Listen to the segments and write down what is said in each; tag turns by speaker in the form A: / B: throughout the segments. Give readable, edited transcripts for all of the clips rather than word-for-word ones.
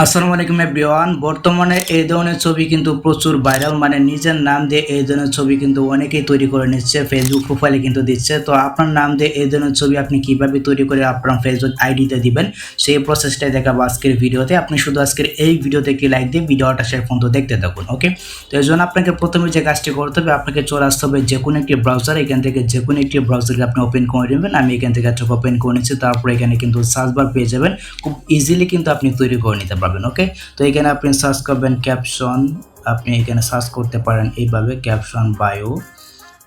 A: আসসালামু আলাইকুম এভরিওয়ান। বর্তমানে এই ধরনের ছবি কিন্তু প্রচুর ভাইরাল, মানে নিজের নাম দিয়ে এই ধরনের ছবি কিন্তু অনেকেই তৈরি করে নিচ্ছে, ফেসবুক প্রোফাইলে কিন্তু দিচ্ছে। তো আপনার নাম দিয়ে এই ধরনের ছবি আপনি কিভাবে তৈরি করে আপনার ফেসবুক আইডিতে দিবেন সেই প্রসেসটাই দেখাবো আজকের ভিডিওতে। আপনি শুধু আজকের এই ভিডিওতে একটি লাইক দিয়ে ভিডিওটা শেষ পর্যন্ত দেখতে থাকুন। ওকে, তো এই জন্য আপনাকে প্রথমে যে কাজটি করতে হবে, আপনাকে চলে আসতে হবে যে কোনো একটি ব্রাউজার। এখান থেকে যে কোনো একটি ব্রাউজারকে আপনি ওপেন করে নেবেন। আমি এখান থেকে একটা ওপেন করে নিচ্ছি। তারপরে এখানে কিন্তু সার্চ বার পেয়ে যাবেন, খুব ইজিলি কিন্তু আপনি তৈরি করে নিতে পারবেন। ওকে, তো এখানে আপনি সার্চ করবেন ক্যাপশন। আপনি এখানে সার্চ করতে পারেন এইভাবে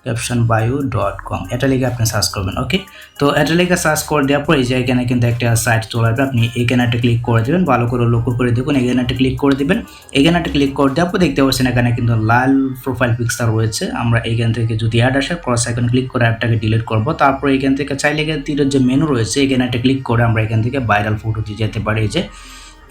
A: captionbio.com, এটা লিখে আপনি সার্চ করবেন। ওকে, তো এটা লিখে সার্চ করে দেওয়ার পর এই যে এখানে কিন্তু একটা সাইট চলে আসবে। আপনি এখানে একটা ক্লিক করে দেবেন, ভালো করে লক্ষ্য করে দেখুন। এখানে একটা ক্লিক করে দেবেন। এখানে একটা ক্লিক করে দেওয়ার পর দেখতে পাচ্ছেন এখানে কিন্তু লাল প্রোফাইল পিকচার রয়েছে। আমরা এখান থেকে যদি অ্যাড আসে ক্রস আইকনে ক্লিক করে অ্যাডটাকে ডিলিট করব। তারপর এখান থেকে চাইলে তীরের যে মেনু রয়েছে এখানে একটা ক্লিক করে আমরা এখান থেকে ভাইরাল ফটোতে যেতে পারি। এই যে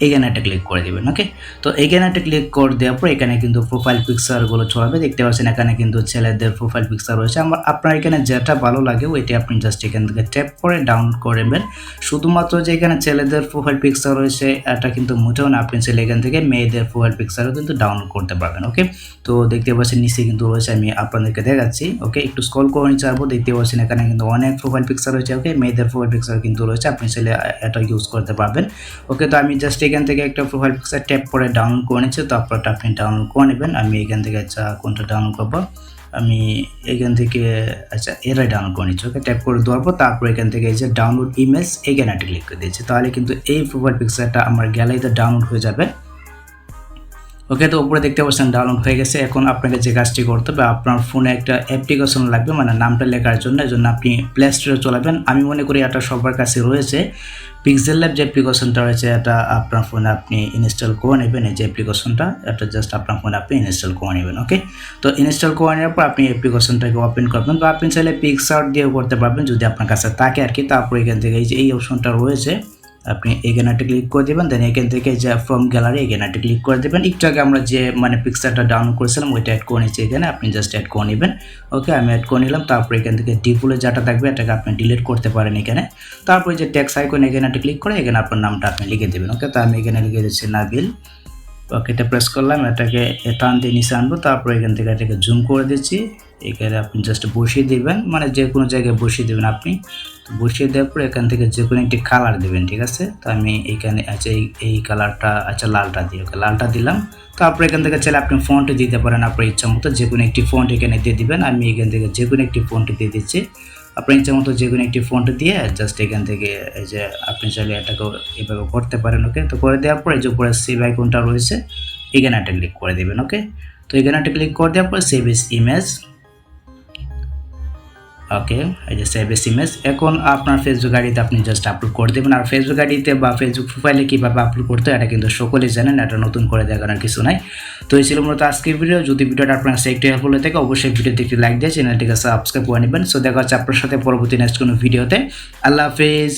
A: এখানে একটা ক্লিক করে দেবেন। ওকে, তো এখানে একটা ক্লিক করে দেওয়ার পর এখানে কিন্তু প্রোফাইল পিকচারগুলো চলবে। দেখতে পাচ্ছেন এখানে কিন্তু ছেলেদের প্রোফাইল পিকচার রয়েছে। আপনার এখানে যেটা ভালো লাগে ওইটা আপনি জাস্ট এখান থেকে ট্যাপ করে ডাউনলোড করে নেবেন। শুধুমাত্র যে এখানে ছেলেদের প্রোফাইল পিকচার রয়েছে এটা কিন্তু মোটেও না, আপনি চাইলে এখান থেকে মেয়েদের প্রোফাইল পিকচারও কিন্তু ডাউনলোড করতে পারবেন। ওকে, তো দেখতে পাচ্ছেন নিচে কিন্তু রয়েছে, আমি আপনাদেরকে দেখাচ্ছি। ওকে, একটু স্ক্রল করে নিচে আসবো। দেখতে পাচ্ছেন এখানে কিন্তু অনেক প্রোফাইল পিকচার রয়েছে। ওকে, মেয়েদের প্রোফাইল পিকচার কিন্তু রয়েছে, আপনি চাইলে এটা ইউজ করতে পারবেন। ওকে, তো আমি জাস্ট এখান থেকে একটা প্রোফাইল পিকচার ট্যাপ করে ডাউনলোড করে নিচ্ছি। তারপরটা আপনি ডাউনলোড করে নেবেন। আমি এখান থেকে কোনটা ডাউনলোড করবো, আমি এখান থেকে এরাই ডাউনলোড করে নিচ্ছি। ওকে, ট্যাপ করে দেওয়ার পর তারপর এখান থেকে এই যে ডাউনলোড ইমেজ এখানে একটা ক্লিক করে দিচ্ছি। তাহলে কিন্তু এই প্রোফাইল পিকচারটা আমার গ্যালারিতে ডাউনলোড হয়ে যাবে। ওকে, তো উপরে দেখতে পাচ্ছেন ডাউনলোড হয়ে গেছে। এখন আপনাকে যে কাজটি করতে হবে, আপনার ফোনে একটা অ্যাপ্লিকেশন লাগবে, মানে নামটা লেখার জন্য। এই জন্য আপনি প্লে স্টোরে চলাবেন। আমি মনে করি এটা সবার কাছে রয়েছে। পিক্সেল ল্যাব যে অ্যাপ্লিকেশনটা রয়েছে এটা আপনার ফোনে আপনি ইনস্টল করে নেবেন। এই যে অ্যাপ্লিকেশনটা, এটা জাস্ট আপনার ফোনে আপনি ইনস্টল করে নেবেন। ওকে, তো ইনস্টল করে নেওয়ার পর আপনি অ্যাপ্লিকেশনটাকে ওপেন করবেন, বা আপনি চাইলে পিকচার দিয়েও করতে পারবেন যদি আপনার কাছে থাকে আর কি। তারপর এখান থেকে এই যে এই অপশনটা রয়েছে, আপনি এখানে একটা ক্লিক করে দেবেন। দেন এখান থেকে যে ফ্রম গ্যালারি এখানে একটা ক্লিক করে দেবেন। একটু আগে আমরা যে পিকচারটা ডাউনলোড করেছিলাম ওইটা অ্যাড করে নিচ্ছি এখানে, আপনি জাস্ট অ্যাড করে নেবেন। ওকে, আমি অ্যাড করে নিলাম। তারপর এখান থেকে ডিফল্টে যেটা থাকবে এটাকে আপনি ডিলিট করতে পারেন এখানে। তারপর যে টেক্সট আইকন এখানে একটা ক্লিক করে এখানে আপনার নামটা আপনি লিখে দেবেন। ওকে, তো আমি এখানে লিখে দিচ্ছি নাবিল। ওকে, এটা প্রেস করলাম, এটাকে টান দিয়ে নিচে আনবো। তারপর এখান থেকে এটাকে জুম করে দিচ্ছি। এখানে আপনি জাস্ট বসিয়ে দেবেন, মানে যে কোনো জায়গায় বসিয়ে দেবেন আপনি। তো বসিয়ে দেওয়ার পর এখান থেকে যে কোনো একটি কালার দেবেন, ঠিক আছে। তো আমি এইখানে এই কালারটা লালটা দিই। ওকে, লালটা দিলাম। তারপর এখান থেকে চাইলে আপনি ফন্ট দিতে পারেন আপনার ইচ্ছা মতো, যে কোনো একটি ফন্ট এখানে দিয়ে দিবেন। আমি এখান থেকে যে কোনো একটি ফন্ট দিয়ে দিচ্ছি। আপনার ইচ্ছা মতো যে কোনো একটি ফন্ট দিয়ে জাস্ট এখান থেকে এই যে আপনি চাইলে এটাকে এভাবে করতে পারেন। ওকে, তো করে দেওয়ার পরে যে উপরে সেভ আইকনটা রয়েছে এখানে একটা ক্লিক করে দেবেন। ওকে, তো এখানে একটা ক্লিক করে দেওয়ার পরে সেভ এস ইমেজ। ওকে, এই যে সেভ এস ইমেজ। এখন আপনার ফেসবুক আইডিতে আপনি জাস্ট আপলোড করে দেবেন। আর ফেসবুক আইডিতে বা ফেসবুক প্রোফাইলে কীভাবে আপলোড করতে হয় এটা কিন্তু সকলেই জানেন, এটা নতুন করে দেখানোর কিছু নাই। তো এই ছিল মূলত আজকের ভিডিও। যদি ভিডিওটা আপনার কাছে একটু হেল্পফুল হয়ে থাকে অবশ্যই ভিডিওতে একটি লাইক দিয়ে চ্যানেলটিকে সাবস্ক্রাইব করে নেবেন। সো দেখা হচ্ছে আপনার সাথে পরবর্তী নেক্সট কোনো ভিডিওতে। আল্লাহ হাফেজ।